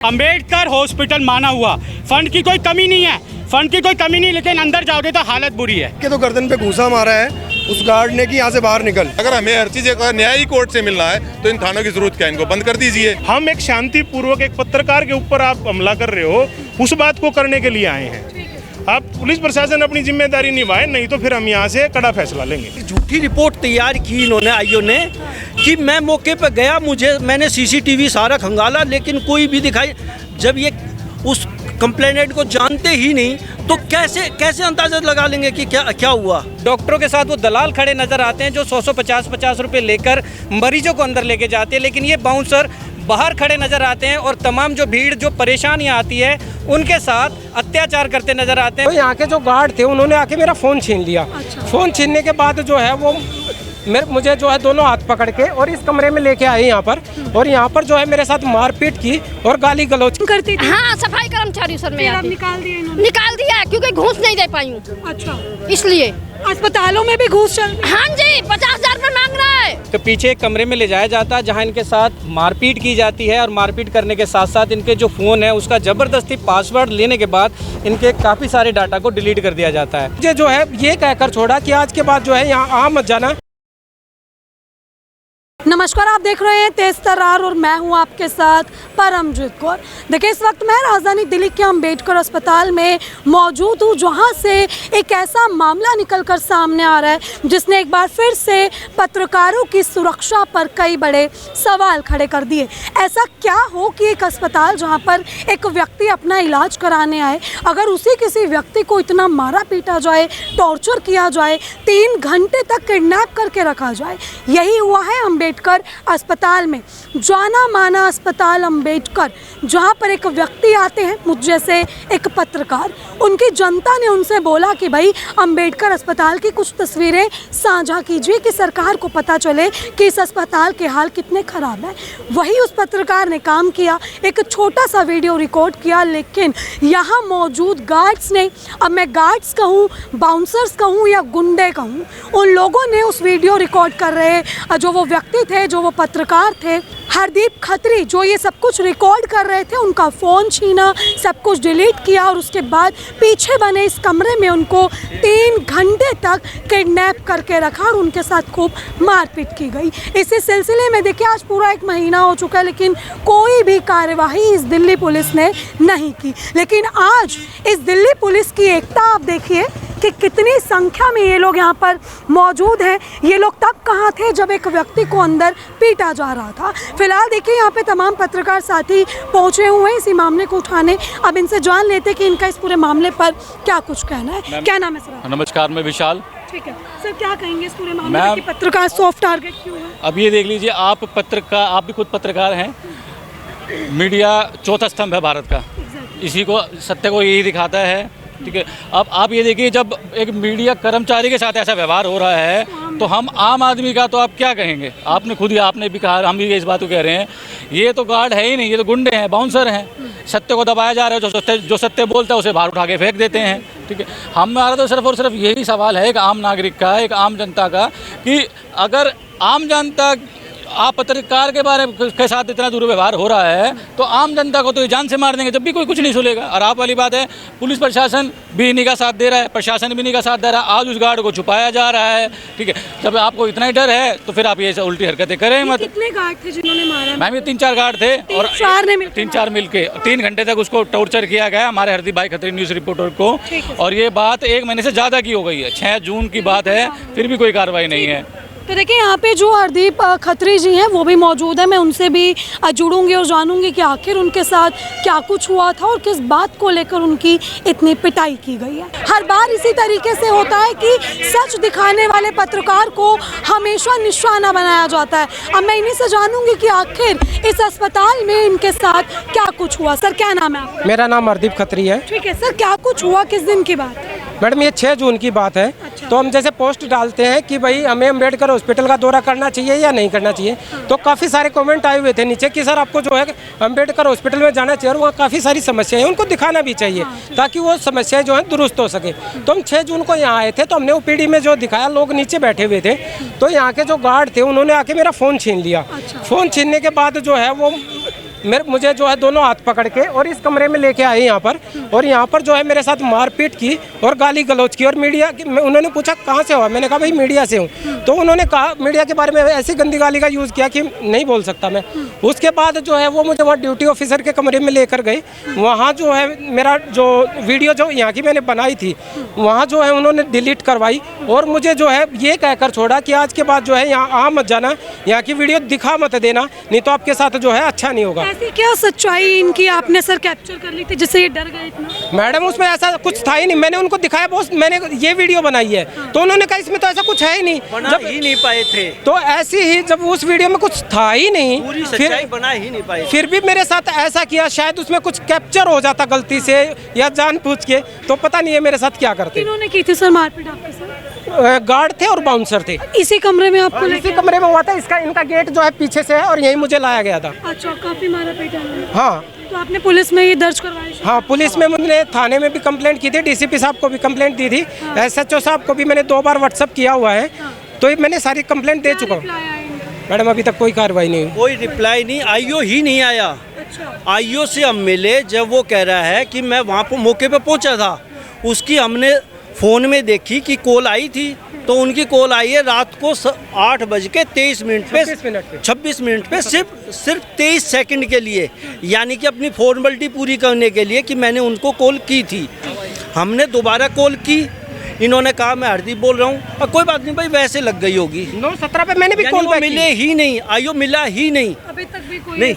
Ambedkar hospital माना हुआ, fund की कोई कमी नहीं है, फंड की कोई कमी नहीं, लेकिन अंदर जाओगे तो हालत बुरी है। के तो गर्दन पे घूसा मारा है उस गार्ड ने कि यहाँ से बाहर निकल। अगर हमें हर चीज का न्याय ही कोर्ट से मिल रहा है तो इन थानों की जरूरत क्या है, इनको बंद कर दीजिए। हम एक शांतिपूर्वक एक पत्रकार के ऊपर आप हमला कर रहे हो, उस बात को करने के लिए आए हैं। आप पुलिस प्रशासन अपनी जिम्मेदारी निभाए, नहीं तो फिर हम यहाँ से कड़ा फैसला लेंगे। झूठी रिपोर्ट तैयार की इन्होंने आईओ ने कि मैं मौके पर गया, मैंने सीसीटीवी सारा खंगाला, लेकिन कोई भी दिखाई। जब ये उस कंप्लेनेंट को जानते ही नहीं तो कैसे अंदाजा लगा लेंगे कि क्या हुआ। डॉक्टरों के साथ वो दलाल खड़े नजर आते हैं जो 100-150 रुपए लेकर मरीजों को अंदर लेके जाते हैं, लेकिन ये बाउंसर बाहर खड़े नजर आते हैं और तमाम जो भीड़ जो परेशानियां आती है उनके साथ अत्याचार करते नजर आते हैं। तो यहाँ के जो गार्ड थे उन्होंने आके मेरा फ़ोन छीन लिया। फ़ोन छीनने के बाद जो है वो मुझे जो है दोनों हाथ पकड़ के और इस कमरे में लेके आए यहाँ पर, और यहाँ पर जो है मेरे साथ मारपीट की और गाली गलौज करती थी। हाँ, सफाई कर्मचारी सर में निकाल दिया क्योंकि घूस नहीं दे पाई हूँ। अच्छा, इसलिए अस्पतालों में भी घूस चल रही है। हाँ जी, 50,000 रुपए मांग रहा है। तो पीछे एक कमरे में ले जाया जाता है जहां इनके साथ मारपीट की जाती है, और मारपीट करने के साथ साथ इनके जो फ़ोन है उसका ज़बरदस्ती पासवर्ड लेने के बाद इनके काफ़ी सारे डाटा को डिलीट कर दिया जाता है। मुझे जो है ये कहकर छोड़ा कि आज के बाद जो है यहाँ आ मत जाना। नमस्कार, आप देख रहे हैं तेज तर्रार और मैं हूं आपके साथ परमजीत कौर। देखिए, इस वक्त मैं राजधानी दिल्ली के अंबेडकर अस्पताल में मौजूद हूं, जहां से एक ऐसा मामला निकलकर सामने आ रहा है जिसने एक बार फिर से पत्रकारों की सुरक्षा पर कई बड़े सवाल खड़े कर दिए। ऐसा क्या हो कि एक अस्पताल जहां पर एक व्यक्ति अपना इलाज कराने आए, अगर उसी किसी व्यक्ति को इतना मारा पीटा जाए, टॉर्चर किया जाए, 3 घंटे तक किडनैप करके रखा जाए। यही हुआ है अंबेडकर अस्पताल में, जाना माना अस्पताल अंबेडकर, जहां पर एक व्यक्ति आते हैं मुझ जैसे एक पत्रकार। उनकी जनता ने उनसे बोला कि भाई अंबेडकर अस्पताल की कुछ तस्वीरें साझा कीजिए कि सरकार को पता चले कि इस अस्पताल के हाल कितने खराब हैं। वही उस पत्रकार ने काम किया, एक छोटा सा वीडियो रिकॉर्ड किया, लेकिन यहाँ मौजूद गार्ड्स ने, अब मैं गार्ड्स कहूँ, बाउंसर्स कहूँ या गुंडे कहूँ, उन लोगों ने उस वीडियो रिकॉर्ड कर रहे जो वो व्यक्ति थे, जो वो पत्रकार थे, हरदीप खत्री, जो ये सब कुछ रिकॉर्ड कर रहे थे, उनका फ़ोन छीना, सब कुछ डिलीट किया, और उसके बाद पीछे बने इस कमरे में उनको 3 घंटे तक किडनैप करके रखा और उनके साथ खूब मारपीट की गई। इसी सिलसिले में देखिए, आज पूरा 1 महीना हो चुका है, लेकिन कोई भी कार्यवाही इस दिल्ली पुलिस ने नहीं की। लेकिन आज इस दिल्ली पुलिस की एकता आप देखिए कि कितनी संख्या में ये लोग यहाँ पर मौजूद हैं। ये लोग तब कहाँ थे जब एक व्यक्ति को अंदर पीटा जा रहा था। फिलहाल देखिए, यहाँ पे तमाम पत्रकार साथी पहुँचे हुए हैं इसी मामले को उठाने। अब इनसे जान लेते कि इनका इस पूरे मामले पर क्या कुछ कहना है। क्या नाम है सर? नमस्कार, मैं विशाल। ठीक है सर, क्या कहेंगे इस पूरे मामले में कि पत्रकार सॉफ्ट टारगेट क्यों है? अब ये देख लीजिए, आप भी खुद पत्रकार हैं। मीडिया चौथा स्तंभ है भारत का, इसी को, सत्य को यही दिखाता है। ठीक है, अब आप ये देखिए, जब एक मीडिया कर्मचारी के साथ ऐसा व्यवहार हो रहा है तो हम आम आदमी का तो आप क्या कहेंगे? आपने भी कहा, हम भी इस बात को कह रहे हैं, ये तो गार्ड है ही नहीं, ये तो गुंडे हैं, बाउंसर हैं। सत्य को दबाया जा रहा है, जो सत्य बोलता है उसे बाहर उठा के फेंक देते हैं। ठीक है, हमारा तो सिर्फ और सिर्फ यही सवाल है एक आम नागरिक का, एक आम जनता का, कि अगर आम जनता, आप पत्रकार के साथ इतना दुर्व्यवहार हो रहा है तो आम जनता को तो जान से मार देंगे जब भी कोई कुछ नहीं सुनेगा। और आप वाली बात है, पुलिस प्रशासन भी इन्हीं का साथ दे रहा है, प्रशासन भी इन्हीं का साथ दे रहा है। आज उस गार्ड को छुपाया जा रहा है। ठीक है, जब आपको इतना ही डर है तो फिर आप ये उल्टी हरकतें करें मत। कितने गार्ड थे जिन्होंने मारा? मैम, ये 3-4 गार्ड थे और 3-4 मिलके 3 घंटे तक उसको टॉर्चर किया गया, हमारे हरदीप भाई खत्री न्यूज़ रिपोर्टर को। और ये बात 1 महीने से ज़्यादा की हो गई है, 6 जून की बात है, फिर भी कोई कार्रवाई नहीं है। तो देखिए, यहाँ पे जो हरदीप खत्री जी हैं वो भी मौजूद है। मैं उनसे भी जुड़ूंगी और जानूंगी कि आखिर उनके साथ क्या कुछ हुआ था और किस बात को लेकर उनकी इतनी पिटाई की गई है। हर बार इसी तरीके से होता है कि सच दिखाने वाले पत्रकार को हमेशा निशाना बनाया जाता है। अब मैं इन्हीं से जानूंगी कि आखिर इस अस्पताल में इनके साथ क्या कुछ हुआ। सर, क्या नाम है आपका? मेरा नाम हरदीप खत्री है। ठीक है सर, क्या कुछ हुआ, किस दिन की बात है? मैडम, ये 6 जून की बात है। अच्छा। तो हम जैसे पोस्ट डालते हैं कि भाई हमें अंबेडकर हॉस्पिटल का दौरा करना चाहिए या नहीं करना चाहिए, तो काफ़ी सारे कमेंट आए हुए थे नीचे कि सर आपको जो है अंबेडकर हॉस्पिटल में जाना चाहिए, और वहाँ काफ़ी सारी समस्याएं हैं, उनको दिखाना भी चाहिए ताकि वो समस्याएं जो हैं दुरुस्त हो सके। तो हम 6 जून को यहाँ आए थे, तो हमने ओपीडी में जो दिखाया, लोग नीचे बैठे हुए थे, तो यहाँ के जो गार्ड थे उन्होंने आके मेरा फ़ोन छीन लिया। फ़ोन छीनने के बाद जो है वो मुझे जो है दोनों हाथ पकड़ के और इस कमरे में लेके आए यहाँ पर, और यहाँ पर जो है मेरे साथ मारपीट की और गाली गलौज की। और मीडिया की उन्होंने पूछा कहाँ से हो, मैंने कहा भाई मीडिया से हूँ। तो उन्होंने कहा मीडिया के बारे में ऐसी गंदी गाली का यूज़ किया कि नहीं बोल सकता मैं। उसके बाद जो है वो मुझे वहाँ ड्यूटी ऑफिसर के कमरे में लेकर गए। वहाँ जो है मेरा जो वीडियो जो यहाँ की मैंने बनाई थी वहाँ जो है उन्होंने डिलीट करवाई, और मुझे जो है ये कहकर छोड़ा कि आज के बाद जो है यहाँ आ मत जाना, यहाँ की वीडियो दिखा मत देना, नहीं तो आपके साथ जो है अच्छा नहीं होगा। ऐसी क्या सच्चाई इनकी आपने सर कैप्चर कर ली थी जिससे ये डर गए इतना? मैडम उसमें ऐसा कुछ था ही नहीं, मैंने उनको दिखाया बॉस मैंने ये वीडियो बनाई है, तो उन्होंने कहा इसमें तो ऐसा कुछ है ही नहीं, बना ही नहीं पाए थे। तो ऐसी ही जब उस वीडियो में कुछ था ही नहीं, पूरी सच्चाई बना ही नहीं पाए, फिर भी मेरे साथ ऐसा किया। शायद उसमें कुछ कैप्चर हो जाता गलती से या जानबूझ के, तो पता नहीं है मेरे साथ क्या करते। इन्होंने की थी सर मारपीट आपके साथ? गार्ड थे और बाउंसर थे। इसी कमरे में आपको इसी कमरे में हुआ था। इसका इनका गेट जो है पीछे से है और यहीं मुझे लाया गया था। अच्छा, काफी मारा पीटा उन्होंने। हाँ, तो आपने पुलिस में ये दर्ज करवाई? हाँ, पुलिस में मैंने थाने में भी कंप्लेंट की थी, डीसीपी साहब को भी कंप्लेंट दी थी, एसएचओ साहब को भी मैंने 2 बार व्हाट्सअप किया हुआ है, तो मैंने सारी कंप्लेंट दे चुका हूँ। मैडम अभी तक कोई कार्रवाई नहीं हुई। कोई रिप्लाई नहीं, आईओ ही नहीं आया। आईओ से हम मिले जब वो कह रहा है कि मैं वहाँ पर मौके पे पहुँचा था, उसकी हमने फ़ोन में देखी कि कॉल आई थी, तो उनकी कॉल आई है रात को 8:23 पे 26 मिनट पे सिर्फ 23 सेकंड के लिए, यानी कि अपनी फॉर्मेलिटी पूरी करने के लिए कि मैंने उनको कॉल की थी। हमने दोबारा कॉल की, इन्होंने कहा मैं हरदीप बोल रहा हूँ, और कोई बात नहीं भाई वैसे लग गई होगी। 9:17 पे मैंने भी कॉल बैक मिले ही नहीं, आईओ मिला ही नहीं अभी तक भी कोई नहीं।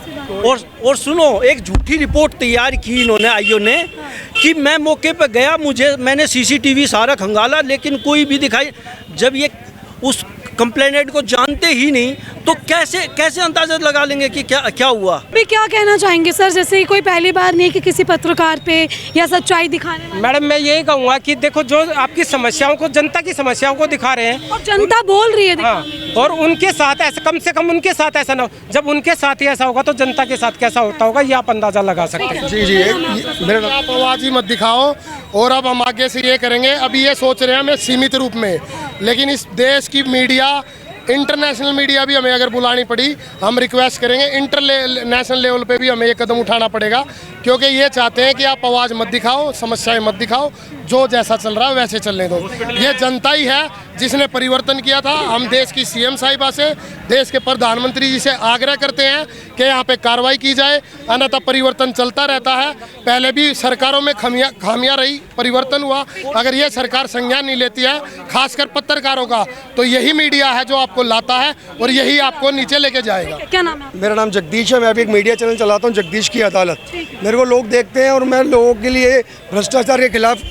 और सुनो, एक झूठी रिपोर्ट तैयार की इन्होंने आईओ ने कि मैं मौके पे गया, मैंने सीसीटीवी सारा खंगाला, लेकिन कोई भी दिखाई। जब ये उस कंप्लेनेंट को जानते ही नहीं तो कैसे अंदाजा लगा लेंगे कि क्या हुआ। अभी क्या कहना चाहेंगे सर, जैसे कोई पहली बार नहीं कि किसी पत्रकार पे या सच्चाई दिखाने वाले? मैडम मैं यही कहूँगा कि देखो जो आपकी समस्याओं को, जनता की समस्याओं को दिखा रहे हैं, और जनता बोल रही है हाँ, और उनके साथ ऐसा, कम से कम उनके साथ ऐसा ना हो। जब उनके साथ ही ऐसा होगा तो जनता के साथ कैसा होता होगा ये आप अंदाजा लगा सकते हैं। जी मेरा आप आवाज़ ही मत दिखाओ, और अब हम आगे से ये करेंगे। अभी ये सोच रहे हैं हमें सीमित रूप में, लेकिन इस देश की मीडिया, इंटरनेशनल मीडिया भी हमें अगर बुलानी पड़ी, हम रिक्वेस्ट करेंगे इंटरनेशनल लेवल पे भी हमें ये कदम उठाना पड़ेगा, क्योंकि ये चाहते हैं कि आप आवाज़ मत दिखाओ, समस्याएं मत दिखाओ, जो जैसा चल रहा है वैसे चलने दो। ये जनता ही है जिसने परिवर्तन किया था। हम देश की सीएम साहिबा से, देश के प्रधानमंत्री जी से आग्रह करते हैं कि यहाँ पे कार्रवाई की जाए, अन्यथा परिवर्तन चलता रहता है। पहले भी सरकारों में खामियां रही, परिवर्तन हुआ। अगर ये सरकार संज्ञान नहीं लेती है, खासकर पत्रकारों का, तो यही मीडिया है जो आपको लाता है और यही आपको नीचे लेके जाएगा। क्या नाम है? मेरा नाम जगदीश है, मैं अभी एक मीडिया चैनल चलाता हूँ, जगदीश की अदालत। मेरे को लोग देखते हैं और मैं लोगों के लिए भ्रष्टाचार के खिलाफ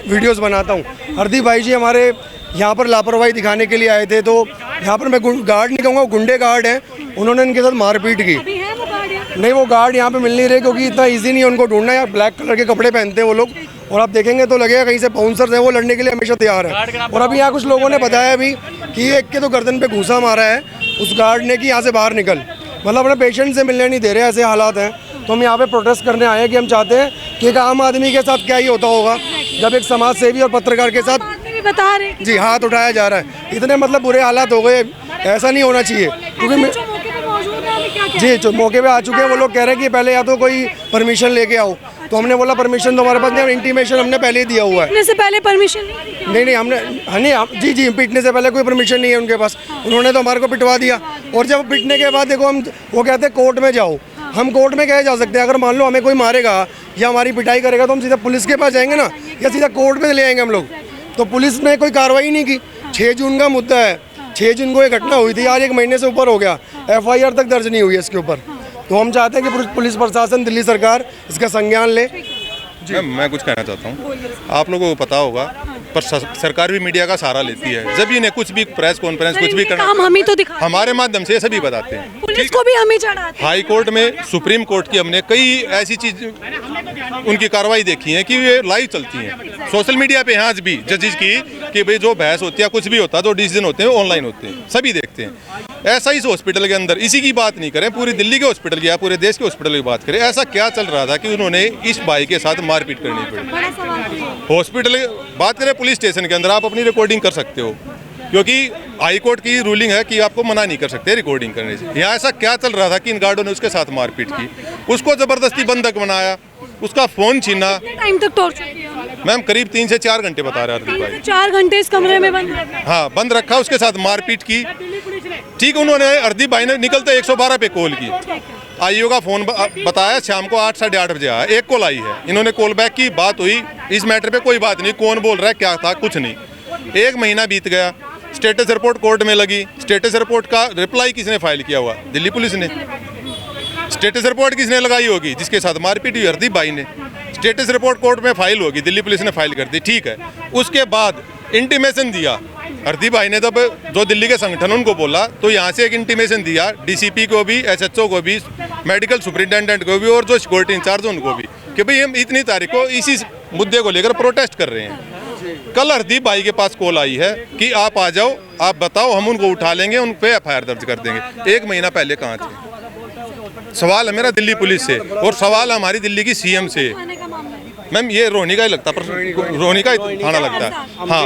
वीडियोस बनाता हूँ। हरदीप भाई जी हमारे यहाँ पर लापरवाही दिखाने के लिए आए थे, तो यहाँ पर मैं गार्ड नहीं कहूँगा, गुंडे गार्ड हैं, उन्होंने इनके साथ मारपीट की। नहीं, वो गार्ड यहाँ पे मिल नहीं रहे क्योंकि इतना इजी नहीं है उनको ढूंढना। यहाँ ब्लैक कलर के कपड़े पहनते हैं वो लोग, और आप देखेंगे तो लगेगा कहीं से बाउंसर्स हैं, वो लड़ने के लिए हमेशा तैयार है। और अभी यहाँ कुछ लोगों ने बताया भी कि एक के तो गर्दन पे घूसा मारा है उस गार्ड ने कि यहाँ से बाहर निकल, मतलब अपने पेशेंट से मिलने नहीं दे रहे, ऐसे हालात हैं। तो हम यहाँ पे प्रोटेस्ट करने आए हैं कि हम चाहते हैं कि एक आम आदमी के साथ क्या ही होता होगा जब एक समाज सेवी और पत्रकार के साथ बता रहे जी हाथ उठाया जा रहा है। इतने मतलब बुरे हालात हो गए, ऐसा नहीं होना चाहिए। क्योंकि जी जो मौके पे आ चुके हैं वो लोग कह रहे हैं कि पहले या तो कोई परमिशन लेके आओ, तो हमने बोला परमिशन तो हमारे पास नहीं, इंटीमेशन हमने पहले ही दिया हुआ है। से पहले परमिशन नहीं हमने जी पिटने से पहले कोई परमिशन नहीं है उनके पास, उन्होंने तो हमारे को पिटवा दिया। और जब पिटने के बाद देखो हम, वो कहते हैं कोर्ट में जाओ, हम कोर्ट में कैसे जा सकते हैं? अगर मान लो हमें कोई मारेगा या हमारी पिटाई करेगा तो हम सीधा पुलिस के पास जाएंगे ना, या सीधा कोर्ट में ले आएंगे हम लोग। तो पुलिस ने कोई कार्रवाई नहीं की। 6 जून का मुद्दा है, 6 जून को ये घटना हुई थी, आज 1 महीने से ऊपर हो गया, FIR तक दर्ज नहीं हुई है इसके ऊपर। तो हम चाहते हैं कि पुलिस प्रशासन, दिल्ली सरकार इसका संज्ञान ले। मैं कुछ कहना चाहता हूँ, आप लोगों को पता होगा पर सरकार भी मीडिया का सहारा लेती है। जब इन्हें कुछ भी प्रेस कॉन्फ्रेंस कुछ भी करना, हम ही तो दिखाते हैं, हमारे माध्यम से सभी बताते हैं। पुलिस को भी हम ही चढ़ाते हैं। हाई कोर्ट में, सुप्रीम कोर्ट की हमने कई ऐसी चीज उनकी कार्रवाई देखी है कि ये लाइव चलती हैं सोशल मीडिया पे हैं आज भी जजेस की, कि भाई जो बहस होती है, कुछ भी होता है, जो डिसीजन होते हैं वो ऑनलाइन होते हैं, सभी देखते हैं। ऐसा इस हॉस्पिटल के अंदर, इसी की बात नहीं करें, पूरी दिल्ली के हॉस्पिटल की या पूरे देश के हॉस्पिटल की बात करें, ऐसा क्या चल रहा था कि उन्होंने इस भाई के साथ मारपीट करनी पड़ी। हॉस्पिटल बात करें, पुलिस स्टेशन के अंदर आप अपनी रिकॉर्डिंग कर सकते हो, क्योंकि हाई कोर्ट की रूलिंग है कि आपको मना नहीं कर सकते रिकॉर्डिंग करने से। यहाँ ऐसा क्या चल रहा था कि इन गार्डों ने उसके साथ मारपीट की, उसको जबरदस्ती बंधक बनाया, उसका फोन छीना। टाइम तक टॉर्चर किया? मैम करीब 3 से 4 घंटे बता रहा है। 4 घंटे इस कमरे में बंद रखा? हाँ बंद रखा, उसके साथ मारपीट की। ठीक, उन्होंने हरदीप भाई ने निकलते 112 पे कॉल की, आईओ का फोन बताया शाम को 8 साढ़े 8 बजे आया, एक कॉल आई है, इन्होंने कॉल बैक की, बात हुई, इस मैटर पे कोई बात नहीं, कौन बोल रहा है क्या था कुछ नहीं। 1 महीना बीत गया, स्टेटस रिपोर्ट कोर्ट में लगी, स्टेटस रिपोर्ट का रिप्लाई किसने फाइल किया हुआ? दिल्ली पुलिस ने। स्टेटस रिपोर्ट किसने लगाई होगी? जिसके साथ मारपीट हुई हरदीप भाई ने। स्टेटस रिपोर्ट कोर्ट में फाइल होगी, दिल्ली पुलिस ने फाइल कर दी, ठीक है। उसके बाद इंटीमेशन दिया हरदीप भाई ने, तब जो दिल्ली के संगठन उनको बोला, तो यहाँ से एक इंटीमेशन दिया डीसीपी को भी, एसएचओ को भी, मेडिकल सुपरिटेंडेंट को भी और जो सिक्योरिटी इंचार्ज उनको भी, कि भाई हम इतनी तारीख को इसी मुद्दे को लेकर प्रोटेस्ट कर रहे हैं। कल हरदीप भाई के पास कॉल आई है कि आप आ जाओ, आप बताओ, हम उनको उठा लेंगे, उन पे एफआईआर दर्ज कर देंगे। 1 महीना पहले कहाँ थे? सवाल है मेरा दिल्ली पुलिस से और सवाल हमारी दिल्ली की सीएम से। मैम ये रोहिणी का ही लगता है, रोहिणी का ही थाना लगता है। हाँ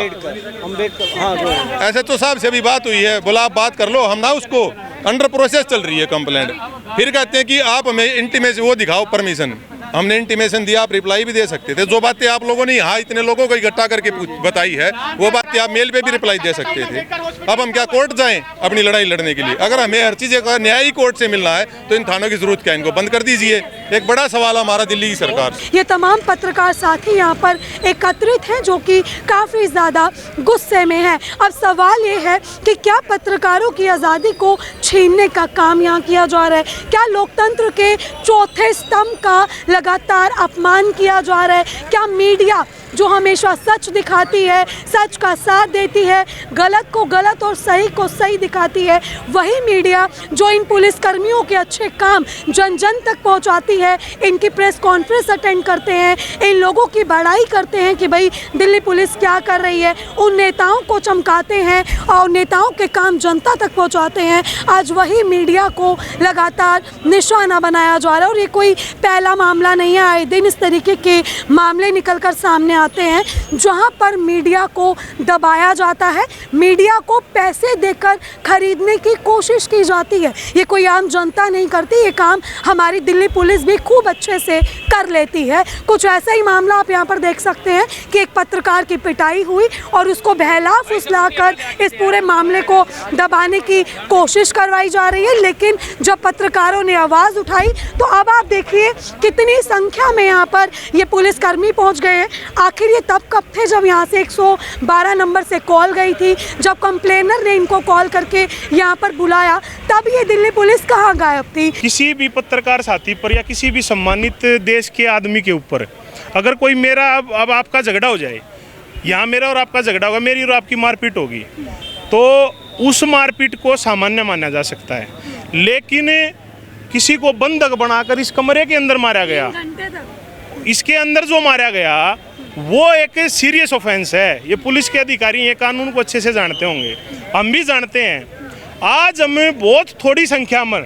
एसएचओ साहब से भी बात हुई है, बोला आप बात कर लो, हम ना उसको अंडर प्रोसेस चल रही है कंप्लेंट। फिर कहते हैं कि आप हमें इंटीमेशन वो दिखाओ परमिशन, हमने इंटीमेशन दिया, आप रिप्लाई भी दे सकते थे। जो बातें आप लोगों ने यहाँ इतने लोगों को इकट्ठा करके बताई है, वो बातें आप मेल पे भी रिप्लाई दे सकते थे। अब हम क्या कोर्ट जाएं अपनी लड़ाई लड़ने के लिए? अगर हमें हर चीज़ का न्यायी कोर्ट से मिलना है तो इन थानों की जरूरत क्या? इनको बंद कर दीजिए। एक बड़ा सवाल हमारा दिल्ली की सरकार से। ये तमाम पत्रकार साथी यहाँ पर एकत्रित हैं जो कि काफ़ी ज़्यादा गुस्से में हैं। अब सवाल ये है कि क्या पत्रकारों की आज़ादी को छीनने का काम यहाँ किया जा रहा है? क्या लोकतंत्र के चौथे स्तंभ का लगातार अपमान किया जा रहा है? क्या मीडिया जो हमेशा सच दिखाती है, सच का साथ देती है, गलत को गलत और सही को सही दिखाती है, वही मीडिया जो इन पुलिस कर्मियों के अच्छे काम जन जन तक पहुंचाती है, इनकी प्रेस कॉन्फ्रेंस अटेंड करते हैं, इन लोगों की बड़ाई करते हैं कि भाई दिल्ली पुलिस क्या कर रही है, उन नेताओं को चमकाते हैं और नेताओं के काम जनता तक पहुँचाते हैं, आज वही मीडिया को लगातार निशाना बनाया जा रहा है। और ये कोई पहला मामला नहीं है, आए दिन इस तरीके के मामले निकल कर सामने आते हैं जहां पर मीडिया को दबाया जाता है, मीडिया को पैसे देकर खरीदने की कोशिश की जाती है। ये कोई आम जनता नहीं करती, ये काम हमारी दिल्ली पुलिस भी खूब अच्छे से कर लेती है। कुछ ऐसा ही मामला आप यहाँ पर देख सकते हैं कि एक पत्रकार की पिटाई हुई और उसको बहला फुसला कर इस पूरे मामले को दबाने की कोशिश करवाई जा रही है। लेकिन जब पत्रकारों ने आवाज़ उठाई तो अब आप देखिए कितनी संख्या में यहाँ पर ये पुलिसकर्मी पहुँच गए हैं। आखिर ये तब कब थे जब यहाँ से 112 नंबर से कॉल गई थी, जब कंप्लेनर ने इनको कॉल करके यहाँ पर बुलाया, तब ये दिल्ली पुलिस कहाँ गायब थी? किसी भी पत्रकार साथी पर या किसी भी सम्मानित देश के आदमी के ऊपर अगर कोई मेरा अब आपका झगड़ा हो जाए, यहाँ मेरा और आपका झगड़ा होगा, मेरी और आपकी मारपीट होगी, तो उस मारपीट को सामान्य माना जा सकता है। लेकिन किसी को बंधक बनाकर इस कमरे के अंदर मारा गया, इसके अंदर जो मारा गया वो एक सीरियस ऑफेंस है। ये पुलिस के अधिकारी ये कानून को अच्छे से जानते होंगे, हम भी जानते हैं। आज हमें बहुत थोड़ी संख्या में,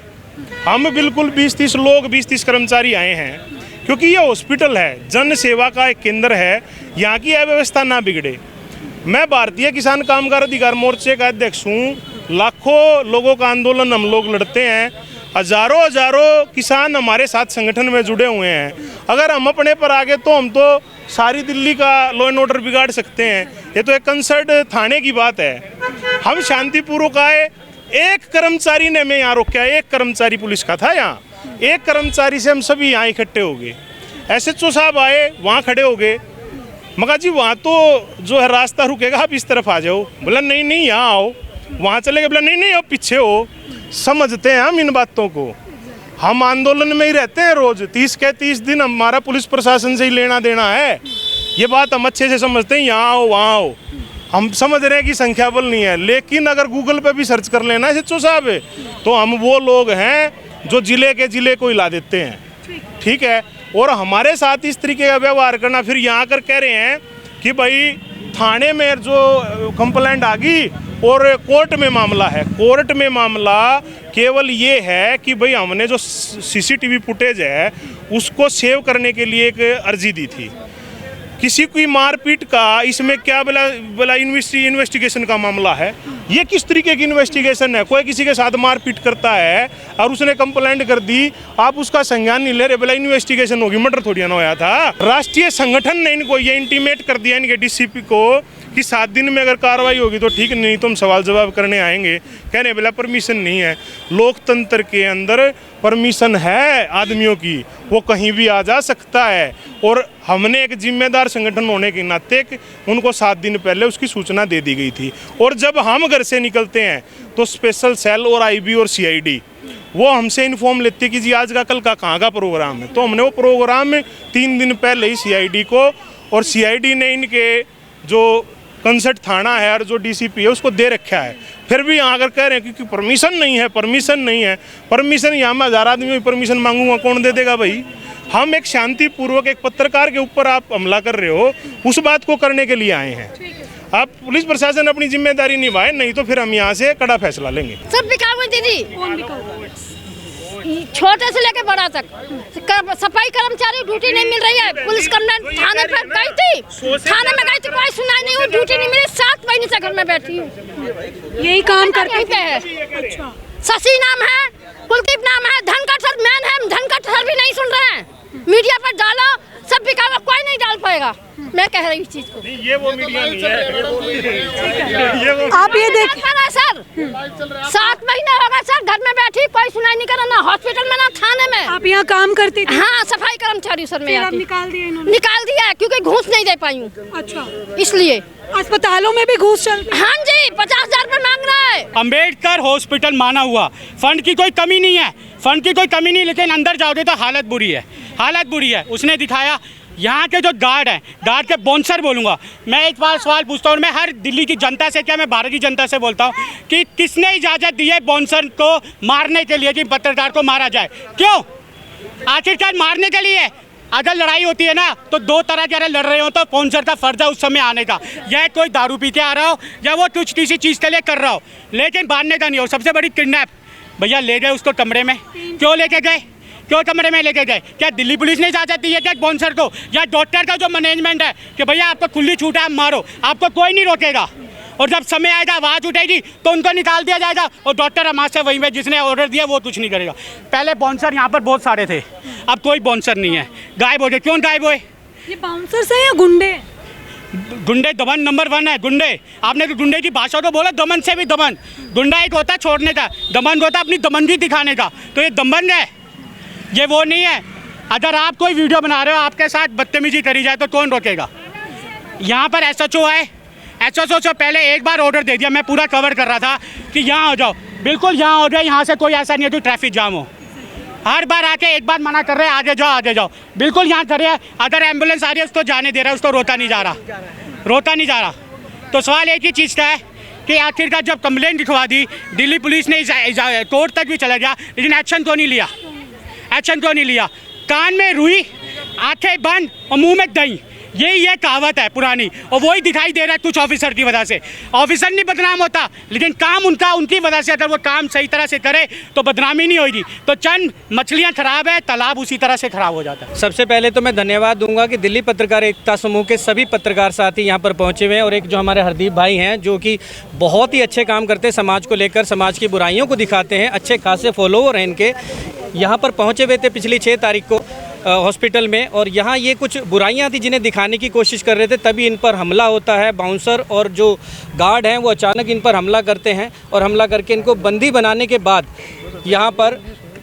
हम बिल्कुल 20-30 लोग, 20-30 कर्मचारी आए हैं, क्योंकि ये हॉस्पिटल है, जन सेवा का एक केंद्र है, यहाँ की अव्यवस्था ना बिगड़े। मैं भारतीय किसान कामगार अधिकार मोर्चे का अध्यक्ष हूँ। लाखों लोगों का आंदोलन हम लोग लड़ते हैं, हजारों किसान हमारे साथ संगठन में जुड़े हुए हैं। अगर हम अपने पर आ गए तो हम तो सारी दिल्ली का लॉ एंड ऑर्डर बिगाड़ सकते हैं। ये तो एक कंसर्ट थाने की बात है। हम शांतिपूर्वक आए, एक कर्मचारी ने हमें यहाँ रोका, एक कर्मचारी पुलिस का था यहाँ, एक कर्मचारी से हम सभी यहाँ इकट्ठे हो गए। एसएचओ साहब आए, वहाँ खड़े हो गए, मगर जी वहाँ तो जो है रास्ता रुकेगा, आप इस तरफ आ जाओ। बोला नहीं यहाँ आओ, वहाँ चले गए, बोला नहीं आप पीछे हो। समझते हैं हम इन बातों को, हम आंदोलन में ही रहते हैं रोज, 30 के 30 दिन हमारा पुलिस प्रशासन से ही लेना देना है। ये बात हम अच्छे से समझते हैं, यहाँ आओ वहाँ आओ। हम समझ रहे हैं कि संख्या बल नहीं है, लेकिन अगर गूगल पे भी सर्च कर लेना है सच्चो साहब, तो हम वो लोग हैं जो जिले के जिले को हिला देते हैं, ठीक है। और हमारे साथ इस तरीके का व्यवहार करना, फिर यहाँ आकर कह रहे हैं कि भाई थाने में जो कंप्लेंट आ गई और कोर्ट में मामला है। कोर्ट में मामला केवल ये है कि भाई हमने जो सीसीटीवी फुटेज है उसको सेव करने के लिए एक अर्जी दी थी। किसी की मारपीट का इसमें क्या बोला इन्वेस्टिगेशन का मामला है, ये किस तरीके की इन्वेस्टिगेशन है? कोई किसी के साथ मारपीट करता है और उसने कंप्लेंट कर दी, आप उसका संज्ञान नहीं ले रहे, बोला इन्वेस्टिगेशन होगी, मर्डर थोड़ी ना होया था। राष्ट्रीय संगठन ने इनको ये इंटीमेट कर दिया, इनके डीसीपी को, कि 7 दिन में अगर कार्रवाई होगी तो ठीक, नहीं तो हम सवाल जवाब करने आएंगे। कह रहे बोला परमिशन नहीं है। लोकतंत्र के अंदर परमिशन है आदमियों की, वो कहीं भी आ जा सकता है। और हमने एक जिम्मेदार संगठन होने के नाते उनको 7 दिन पहले उसकी सूचना दे दी गई थी। और जब हम घर से निकलते हैं तो स्पेशल सेल और आईबी और सीआईडी वो हमसे इन्फॉर्म लेती कि जी आज का कल का कहाँ का प्रोग्राम है। तो हमने वो प्रोग्राम 3 दिन पहले ही सीआईडी को, और सीआईडी ने इनके जो कंसर्ट थाना है और जो डीसीपी है उसको दे रखा है। फिर भी यहाँ अगर कह रहे हैं कि परमिशन नहीं है, परमिशन नहीं है, परमिशन यहाँ मैं 1000 आदमी में परमिशन मांगूंगा, कौन दे देगा भाई? हम एक शांतिपूर्वक एक पत्रकार के ऊपर आप हमला कर रहे हो, उस बात को करने के लिए आए हैं। आप पुलिस प्रशासन अपनी जिम्मेदारी निभाए, नहीं तो फिर हम यहाँ से कड़ा फैसला लेंगे। सब बिकाऊ है दीदी, छोटे से लेके बड़ा तक। सफाई कर्मचारी ड्यूटी नहीं मिल रही है। पुलिस कंप्लेंट थाने पर गई थी, थाने में गई थी, कोई सुनाई नहीं हुई, ड्यूटी नहीं मिली। 7 महीने से घर में बैठी हूँ, यही काम करते पे है। अच्छा। शशि नाम है, कुलदीप नाम है, धनखड़ सर मैन है, धनखड़ सर भी नहीं सुन रहे हैं। मीडिया पर डालो, सब बिकाऊ, कोई नहीं डाल पाएगा। मैं कह रही हूँ इस चीज को। ये वो मीडिया नहीं है। आप ये देखिए सर, 7 महीने हो गए सर, घर में बैठी, कोई सुनाई नहीं कर रहा, ना हॉस्पिटल में ना थाने में। आप यहाँ काम करते थे? हाँ, सफाई कर्मचारी सर मैं निकाल दिया इन्होंने? निकाल दिया क्योंकि घूस नहीं दे पाई हूँ। अच्छा, इसलिए अस्पतालों में भी घूस चल? हाँ जी, 50,000 रुपए मांग रहा है। अंबेडकर हॉस्पिटल माना हुआ, फंड की कोई कमी नहीं है, फंड की कोई कमी नहीं, लेकिन अंदर जाओगे तो हालत बुरी है, हालत बुरी है। उसने दिखाया यहाँ के जो गार्ड हैं, गार्ड के बाउंसर बोलूँगा मैं। एक बार सवाल पूछता हूँ, मैं हर दिल्ली की जनता से, क्या मैं भारत की जनता से बोलता हूँ कि किसने इजाज़त दी है बाउंसर को मारने के लिए कि पत्रकार को मारा जाए? क्यों? आखिरकार मारने के लिए। अगर लड़ाई होती है ना तो 2 तरह के लड़ रहे हो तो बाउंसर का फर्ज है उस समय आने का, या कोई दारू पी के आ रहा हो या वो कुछ किसी चीज़ के लिए कर रहा हो, लेकिन मारने का नहीं हो। सबसे बड़ी किडनैप, भैया ले गए उसको कमरे में, क्यों लेके गए? क्यों कमरे में लेके गए? क्या दिल्ली पुलिस ने इजाज़त दी है क्या बाउंसर को, या डॉक्टर का जो मैनेजमेंट है कि भैया आपको खुली छूट है, आप मारो, आपको कोई नहीं रोकेगा। और जब समय आएगा, आवाज़ उठेगी तो उनको निकाल दिया जाएगा, और डॉक्टर हमारे से वहीं में जिसने ऑर्डर दिया वो कुछ नहीं करेगा। पहले बाउंसर यहाँ पर बहुत सारे थे, अब कोई बाउंसर नहीं है, गायब हो गए। क्यों गायब हुए? ये बाउंसर्स है या गुंडे? गुंडे दमन नंबर 1 है, गुंडे। आपने तो गुंडे की भाषा तो बोला, दमन से भी दमन। गुंडा एक होता है छोड़ने का, दमन होता है अपनी दमनगी दिखाने का। तो ये दमन है, ये वो नहीं है। अगर आप कोई वीडियो बना रहे हो, आपके साथ बदतमीजी करी जाए तो कौन रोकेगा? यहाँ पर SHO है, SHO से पहले एक बार ऑर्डर दे दिया, मैं पूरा कवर कर रहा था कि यहाँ हो जाओ, बिल्कुल यहाँ हो जाए, यहाँ से कोई ऐसा नहीं है कि ट्रैफिक जाम हो। हर बार आके एक बार मना कर रहे हैं, आगे जाओ आगे जाओ, बिल्कुल यहाँ खड़े हैं। अगर एम्बुलेंस आ रही है उसको जाने दे रहा है, उसको रोता नहीं जा रहा, रोता नहीं जा रहा। तो सवाल एक ही चीज़ का है कि आखिरकार जब कंप्लेंट लिखवा दी, दिल्ली पुलिस ने कोर्ट तक भी चला गया, लेकिन एक्शन क्यों नहीं लिया? एक्शन क्यों नहीं लिया? कान में रुई, आंखें बंद और मुंह में दही, यही ये कहावत है पुरानी, और वही दिखाई दे रहा है कुछ ऑफिसर की वजह से। ऑफिसर नहीं बदनाम होता, लेकिन काम उनका, उनकी वजह से अगर वो काम सही तरह से करे तो बदनामी नहीं होगी। तो चंद मछलियाँ खराब है, तालाब उसी तरह से खराब हो जाता है। सबसे पहले तो मैं धन्यवाद दूंगा कि दिल्ली पत्रकार एकता समूह के सभी पत्रकार साथी यहाँ पर पहुँचे हुए हैं, और एक जो हमारे हरदीप भाई हैं जो कि बहुत ही अच्छे काम करते हैं, समाज को लेकर, समाज की बुराइयों को दिखाते हैं, अच्छे खासे फॉलोवर हैं इनके। यहाँ पर पहुँचे हुए थे पिछली 6 तारीख को हॉस्पिटल में, और यहाँ ये कुछ बुराइयां थी जिन्हें दिखाने की कोशिश कर रहे थे, तभी इन पर हमला होता है। बाउंसर और जो गार्ड हैं वो अचानक इन पर हमला करते हैं, और हमला करके इनको बंदी बनाने के बाद यहाँ पर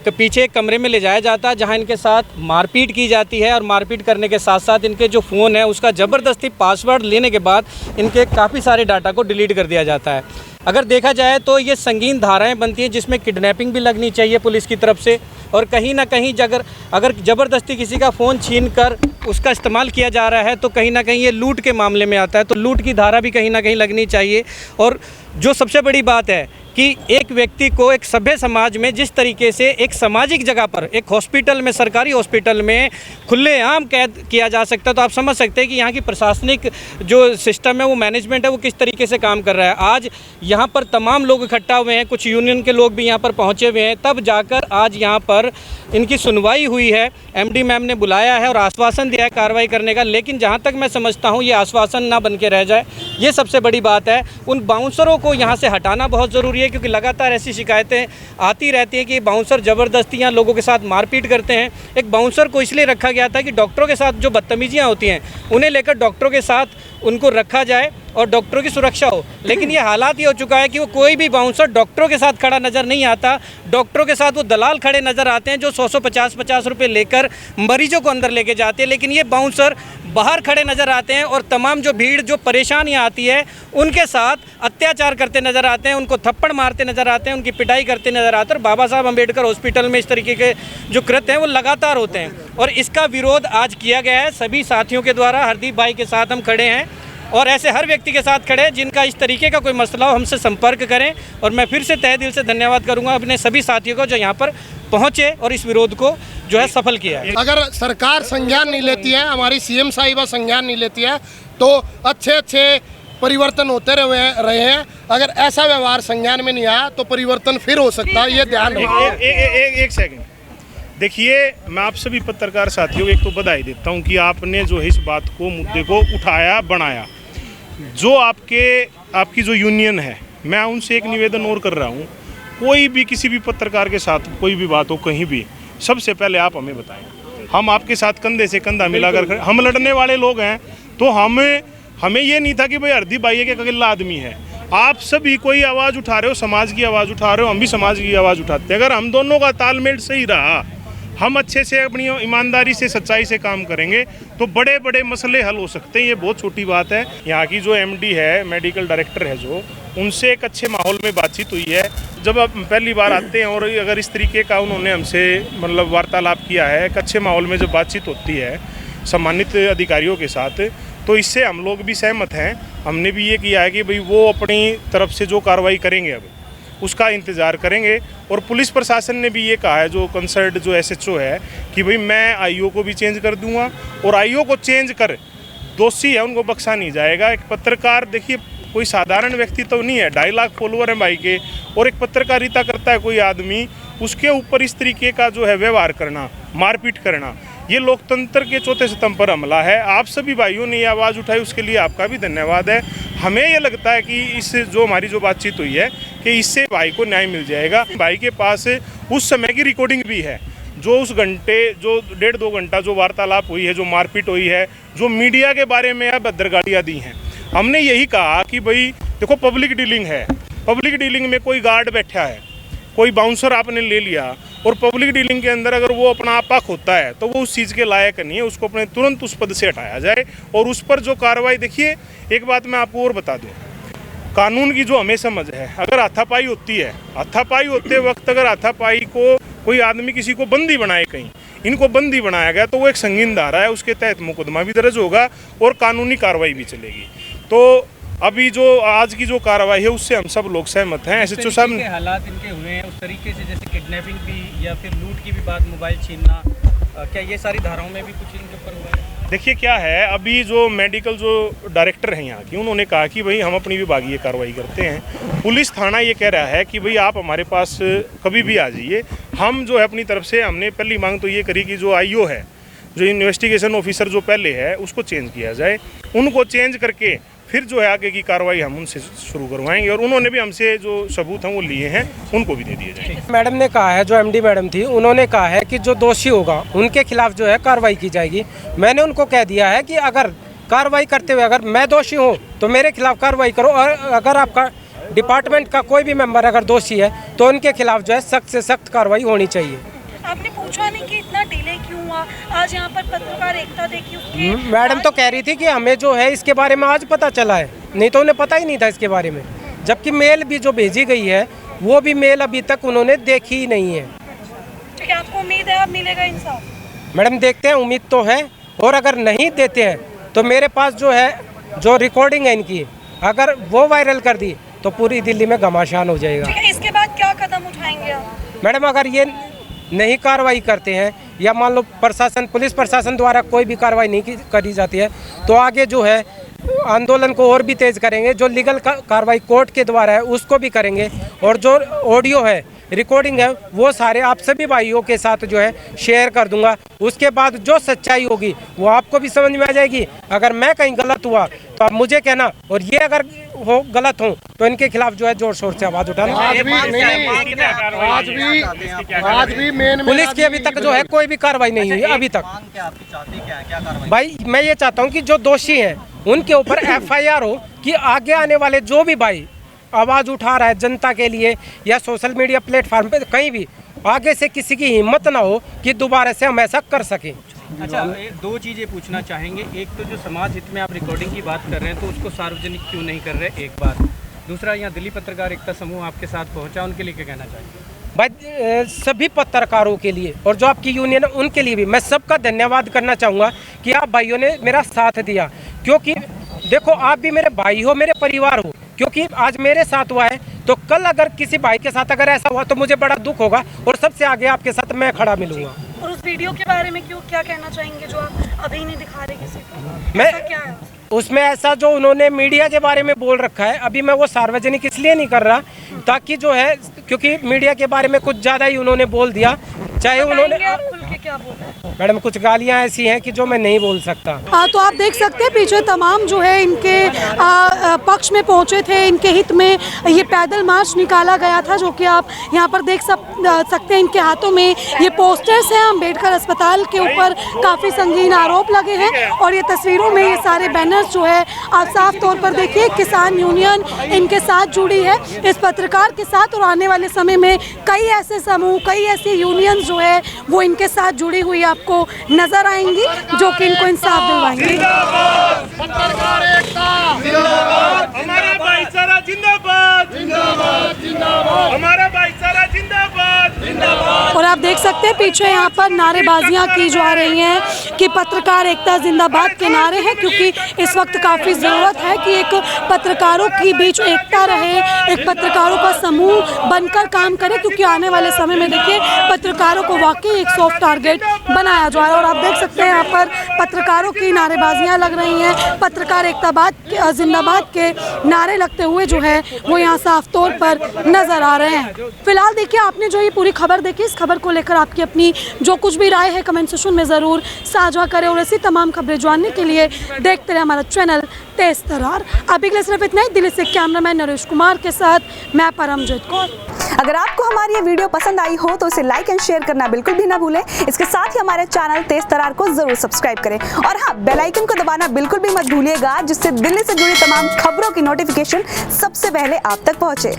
पीछे एक कमरे में ले जाया जाता है, जहाँ इनके साथ मारपीट की जाती है। और मारपीट करने के साथ साथ इनके जो फ़ोन है उसका ज़बरदस्ती पासवर्ड लेने के बाद इनके काफ़ी सारे डाटा को डिलीट कर दिया जाता है। अगर देखा जाए तो ये संगीन धाराएं बनती हैं जिसमें किडनैपिंग भी लगनी चाहिए पुलिस की तरफ से, और कहीं ना कहीं अगर ज़बरदस्ती किसी का फ़ोन छीन कर उसका इस्तेमाल किया जा रहा है तो कहीं ना कहीं ये लूट के मामले में आता है, तो लूट की धारा भी कहीं ना कहीं लगनी चाहिए। और जो सबसे बड़ी बात है कि एक व्यक्ति को एक सभ्य समाज में जिस तरीके से एक सामाजिक जगह पर, एक हॉस्पिटल में, सरकारी हॉस्पिटल में खुलेआम कैद किया जा सकता है, तो आप समझ सकते हैं कि यहाँ की प्रशासनिक जो सिस्टम है, वो मैनेजमेंट है, वो किस तरीके से काम कर रहा है। आज यहाँ पर तमाम लोग इकट्ठा हुए हैं, कुछ यूनियन के लोग भी यहाँ पर पहुँचे हुए हैं, तब जाकर आज यहाँ पर इनकी सुनवाई हुई है। MD मैम ने बुलाया है और आश्वासन दिया है कार्रवाई करने का, लेकिन जहाँ तक मैं समझता हूँ ये आश्वासन ना बन के रह जाए, ये सबसे बड़ी बात है। उन बाउंसरों को यहाँ से हटाना बहुत ज़रूरी है, क्योंकि लगातार ऐसी शिकायतें आती रहती हैं कि बाउंसर ज़बरदस्ती यहाँ लोगों के साथ मारपीट करते हैं। एक बाउंसर को इसलिए रखा गया था कि डॉक्टरों के साथ जो बदतमीजियाँ होती हैं उन्हें लेकर डॉक्टरों के साथ उनको रखा जाए और डॉक्टरों की सुरक्षा हो, लेकिन ये हालात ये हो चुका है कि वो कोई भी बाउंसर डॉक्टरों के साथ खड़ा नज़र नहीं आता। डॉक्टरों के साथ वो दलाल खड़े नज़र आते हैं जो 100-150 रुपये लेकर मरीजों को अंदर लेके जाते हैं, लेकिन ये बाउंसर बाहर खड़े नज़र आते हैं और तमाम जो भीड़ जो परेशानियाँ आती है उनके साथ अत्याचार करते नज़र आते हैं, उनको थप्पड़ मारते नज़र आते हैं, उनकी पिटाई करते नज़र आते हैं। और बाबा साहब अम्बेडकर हॉस्पिटल में इस तरीके के जो कृत्य हैं वो लगातार होते हैं और इसका विरोध आज किया गया है सभी साथियों के द्वारा। हरदीप भाई के साथ हम खड़े हैं और ऐसे हर व्यक्ति के साथ खड़े हैं जिनका इस तरीके का कोई मसला हो, हमसे संपर्क करें। और मैं फिर से तहे दिल से धन्यवाद करूंगा अपने सभी साथियों को जो यहाँ पर पहुँचे और इस विरोध को जो है सफल किया है। अगर सरकार संज्ञान नहीं लेती है, हमारी सीएम साहिबा संज्ञान नहीं लेती है, तो अच्छे परिवर्तन होते रहे हैं। अगर ऐसा व्यवहार संज्ञान में नहीं आया तो परिवर्तन फिर हो सकता है, ये ध्यान रखिए। एक सेकंड देखिए, मैं आप सभी पत्रकार साथियों को एक तो बधाई देता हूं कि आपने जो है इस बात को, मुद्दे को उठाया, बनाया। जो आपकी जो यूनियन है, मैं उनसे एक निवेदन और कर रहा हूं, कोई भी किसी भी पत्रकार के साथ कोई भी बात हो कहीं भी, सबसे पहले आप हमें बताएं। हम आपके साथ कंधे से कंधा मिलाकर खड़े, हम लड़ने वाले लोग हैं, तो हमें ये नहीं था कि भाई हरदीप भाई एक अकेला आदमी है। आप सभी कोई आवाज़ उठा रहे हो, समाज की आवाज़ उठा रहे हो, हम भी समाज की आवाज़ उठाते हैं। अगर हम दोनों का तालमेल सही रहा, हम अच्छे से अपनी ईमानदारी से, सच्चाई से काम करेंगे तो बड़े बड़े मसले हल हो सकते हैं। ये बहुत छोटी बात है। यहाँ की जो एमडी है, मेडिकल डायरेक्टर है, जो उनसे एक अच्छे माहौल में बातचीत हुई है। जब आप पहली बार आते हैं और अगर इस तरीके का उन्होंने हमसे मतलब वार्तालाप किया है, एक अच्छे माहौल में जब बातचीत होती है सम्मानित अधिकारियों के साथ, तो इससे हम लोग भी सहमत हैं। हमने भी ये किया है कि भाई वो अपनी तरफ से जो कार्रवाई करेंगे अब उसका इंतज़ार करेंगे। और पुलिस प्रशासन ने भी ये कहा है, जो कंसर्न जो एसएचओ है, कि भाई मैं आईओ को भी चेंज कर दूंगा और आईओ को चेंज कर, दोषी है उनको बख्शा नहीं जाएगा। एक पत्रकार देखिए कोई साधारण व्यक्ति तो नहीं है, 2.5 लाख फॉलोअर हैं भाई के, और एक पत्रकारिता करता है कोई आदमी, उसके ऊपर इस तरीके का जो है व्यवहार करना, मारपीट करना, ये लोकतंत्र के चौथे स्तंभ पर हमला है। आप सभी भाइयों ने ये आवाज़ उठाई, उसके लिए आपका भी धन्यवाद है। हमें ये लगता है कि इस जो हमारी जो बातचीत हुई है कि इससे भाई को न्याय मिल जाएगा। भाई के पास उस समय की रिकॉर्डिंग भी है, जो उस घंटे, जो 1.5-2 घंटा जो वार्तालाप हुई है, जो मारपीट हुई है, जो मीडिया के बारे में अब भद्रगाड़ियाँ दी हैं। हमने यही कहा कि भाई देखो, पब्लिक डीलिंग है, पब्लिक डीलिंग में कोई गार्ड बैठा है, कोई बाउंसर आपने ले लिया, और पब्लिक डीलिंग के अंदर अगर वो अपना आपा होता है तो वो उस चीज़ के लायक नहीं है, उसको अपने तुरंत उस पद से हटाया जाए और उस पर जो कार्रवाई। देखिए एक बात मैं आपको और बता दूं, कानून की जो हमें समझ है, अगर हाथापाई होती है, हाथापाई होते वक्त अगर हाथापाई को कोई आदमी किसी को बंदी बनाए, कहीं इनको बंदी बनाया गया, तो वो एक संगीन धारा है, उसके तहत मुकदमा भी दर्ज होगा और कानूनी कार्रवाई भी चलेगी। तो अभी जो आज की जो कार्रवाई है उससे हम सब लोग सहमत हैं। एसएचओ साहब के हालात इनके हुए हैं उस तरीके से, जैसे किडनैपिंग भी या फिर लूट की भी बात, मोबाइल छीनना, क्या ये सारी धाराओं में भी कुछ इनके ऊपर हुआ है? देखिए क्या है, अभी जो मेडिकल जो डायरेक्टर हैं यहाँ की, उन्होंने कहा कि भाई हम अपनी विभागीय कार्रवाई करते हैं। पुलिस थाना ये कह रहा है कि भाई आप हमारे पास कभी भी आ जाइए। हम जो है अपनी तरफ से, हमने पहली मांग तो ये करी कि जो आईओ है, जो इन्वेस्टिगेशन ऑफिसर जो पहले है, उसको चेंज किया जाए। उनको चेंज करके फिर जो है आगे की कार्रवाई हम उनसे शुरू करवाएंगे, और उन्होंने भी हमसे जो सबूत हैं वो लिए हैं, उनको भी दे दिए जाएंगे। मैडम ने कहा है, जो एमडी मैडम थी, उन्होंने कहा है कि जो दोषी होगा उनके खिलाफ जो है कार्रवाई की जाएगी। मैंने उनको कह दिया है कि अगर कार्रवाई करते हुए अगर मैं दोषी हूँ तो मेरे खिलाफ कार्रवाई करो, और अगर आपका डिपार्टमेंट का कोई भी मेंबर अगर दोषी है तो उनके खिलाफ जो है सख्त से सख्त कार्रवाई होनी चाहिए। आपने पूछा नहीं कि इतना डिले क्यों हुआ? आज यहाँ पर पत्रकार एकता देखी, मैडम तो कह रही थी कि हमें जो है इसके बारे में आज पता चला है, नहीं तो उन्हें पता ही नहीं था इसके बारे में। जबकि मेल भी जो भेजी गई है वो भी मेल अभी तक उन्होंने देखी ही नहीं है। ठीक है, आपको उम्मीद है अब मिलेगा इंसाफ? मैडम देखते हैं, उम्मीद तो है, और अगर नहीं देते हैं तो मेरे पास जो है जो रिकॉर्डिंग है इनकी, अगर वो वायरल कर दी तो पूरी दिल्ली में घमासान हो जाएगा। ठीक है, इसके बाद क्या कदम उठाएंगे आप? मैडम अगर ये नहीं कार्रवाई करते हैं या मान लो प्रशासन, पुलिस प्रशासन द्वारा कोई भी कार्रवाई नहीं करी जाती है, तो आगे जो है आंदोलन को और भी तेज करेंगे। जो लीगल कार्रवाई कोर्ट के द्वारा है उसको भी करेंगे, और जो ऑडियो है रिकॉर्डिंग है वो सारे आप सभी भाइयों के साथ जो है शेयर कर दूंगा। उसके बाद जो सच्चाई होगी वो आपको भी समझ में आ जाएगी। अगर मैं कहीं गलत हुआ तो आप मुझे कहना, और ये अगर हो गलत हो तो इनके खिलाफ जो है जोर शोर से आवाज उठाना। आज भी मेन पुलिस की अभी तक जो है कोई भी कार्रवाई नहीं हुई अभी तक। भाई मैं ये चाहता हूँ कि जो दोषी हैं उनके ऊपर FIR हो कि आगे आने वाले जो भी भाई आवाज़ उठा रहा है जनता के लिए या सोशल मीडिया प्लेटफार्म पे कहीं भी, आगे से किसी की हिम्मत ना हो कि दोबारा से हम ऐसा कर सकें। अच्छा, दो चीज़ें पूछना चाहेंगे। एक तो जो समाज हित में आप रिकॉर्डिंग की बात कर रहे हैं तो उसको सार्वजनिक क्यों नहीं कर रहे, एक बात। दूसरा, यहाँ दिल्ली पत्रकार एकता समूह आपके साथ पहुँचा, उनके लिए क्या कहना चाहेंगे? भाई सभी पत्रकारों के लिए और जो आपकी यूनियन है उनके लिए भी मैं सबका धन्यवाद करना चाहूँगा कि आप भाइयों ने मेरा साथ दिया। क्योंकि देखो आप भी मेरे भाई हो, मेरे परिवार हो। क्योंकि आज मेरे साथ हुआ है तो कल अगर किसी भाई के साथ अगर ऐसा हुआ तो मुझे बड़ा दुख होगा और सबसे आगे आपके साथ मैं खड़ा मिलूंगा। और उस वीडियो के बारे में क्या कहना चाहेंगे जो आप अभी नहीं दिखा रहे किसी को? मैं क्या है उसमें ऐसा जो उन्होंने मीडिया के बारे में बोल रखा है, अभी मैं वो सार्वजनिक इसलिए नहीं कर रहा ताकि जो है, क्योंकि मीडिया के बारे में कुछ ज़्यादा ही उन्होंने बोल दिया। चाहे उन्होंने क्या बोला? मैडम कुछ गालियाँ ऐसी हैं कि जो मैं नहीं बोल सकता। तो आप देख सकते हैं पीछे तमाम जो है इनके पक्ष में पहुंचे थे, इनके हित में ये पैदल मार्च निकाला गया था, जो कि आप यहाँ पर देख सकते हैं। इनके हाथों में ये पोस्टर्स हैं। अम्बेडकर अस्पताल के ऊपर काफ़ी संगीन आरोप लगे हैं और ये तस्वीरों में ये सारे बैनर्स जो है आप साफ तौर पर देखिए किसान यूनियन इनके साथ जुड़ी है इस पत्रकार के साथ, और आने वाले समय में कई ऐसे समूह, कई ऐसी यूनियन जो है वो इनके साथ जुड़ी हुई आपको नजर आएंगी जो कि इनको इंसाफ दिलवाएंगी। हमारा भाईचारा जिंदाबाद, हमारा भाईचारा जिंदाबाद। और आप देख सकते हैं पीछे यहाँ पर नारेबाजियाँ की जा रही हैं कि पत्रकार एकता जिंदाबाद के नारे हैं, क्योंकि इस वक्त काफ़ी ज़रूरत है कि एक पत्रकारों के बीच एकता रहे, एक पत्रकारों का समूह बनकर काम करे, क्योंकि आने वाले समय में देखिए पत्रकारों को वाकई एक सॉफ्ट टारगेट बनाया जा रहा है। और आप देख सकते हैं यहाँ पर पत्रकारों की नारेबाजियाँ लग रही हैं, पत्रकार एकता जिंदाबाद के नारे लगते हुए जो है वो यहाँ साफ तौर पर नजर आ रहे हैं। फिलहाल देखिए आपने जो ये पूरी खबर देखी, इस खबर को लेकर आपकी अपनी जो कुछ भी राय है कमेंट सेक्शन में ज़रूर साझा करें और ऐसी तमाम खबरें जानने के लिए देखते रहे हमारा चैनल तेज तरार। अभी के लिए सिर्फ इतना ही। दिल्ली से कैमरामैन नरेश कुमार के साथ मैं परमजीत कौर। अगर आपको हमारी ये वीडियो पसंद आई हो तो इसे लाइक एंड शेयर करना बिल्कुल भी ना भूलें। इसके साथ ही हमारे चैनल तेज तरार को जरूर सब्सक्राइब करें और हाँ, बेल आइकन को दबाना बिल्कुल भी मत भूलिएगा, जिससे दिल्ली से जुड़ी तमाम खबरों की नोटिफिकेशन सबसे पहले आप तक पहुंचे।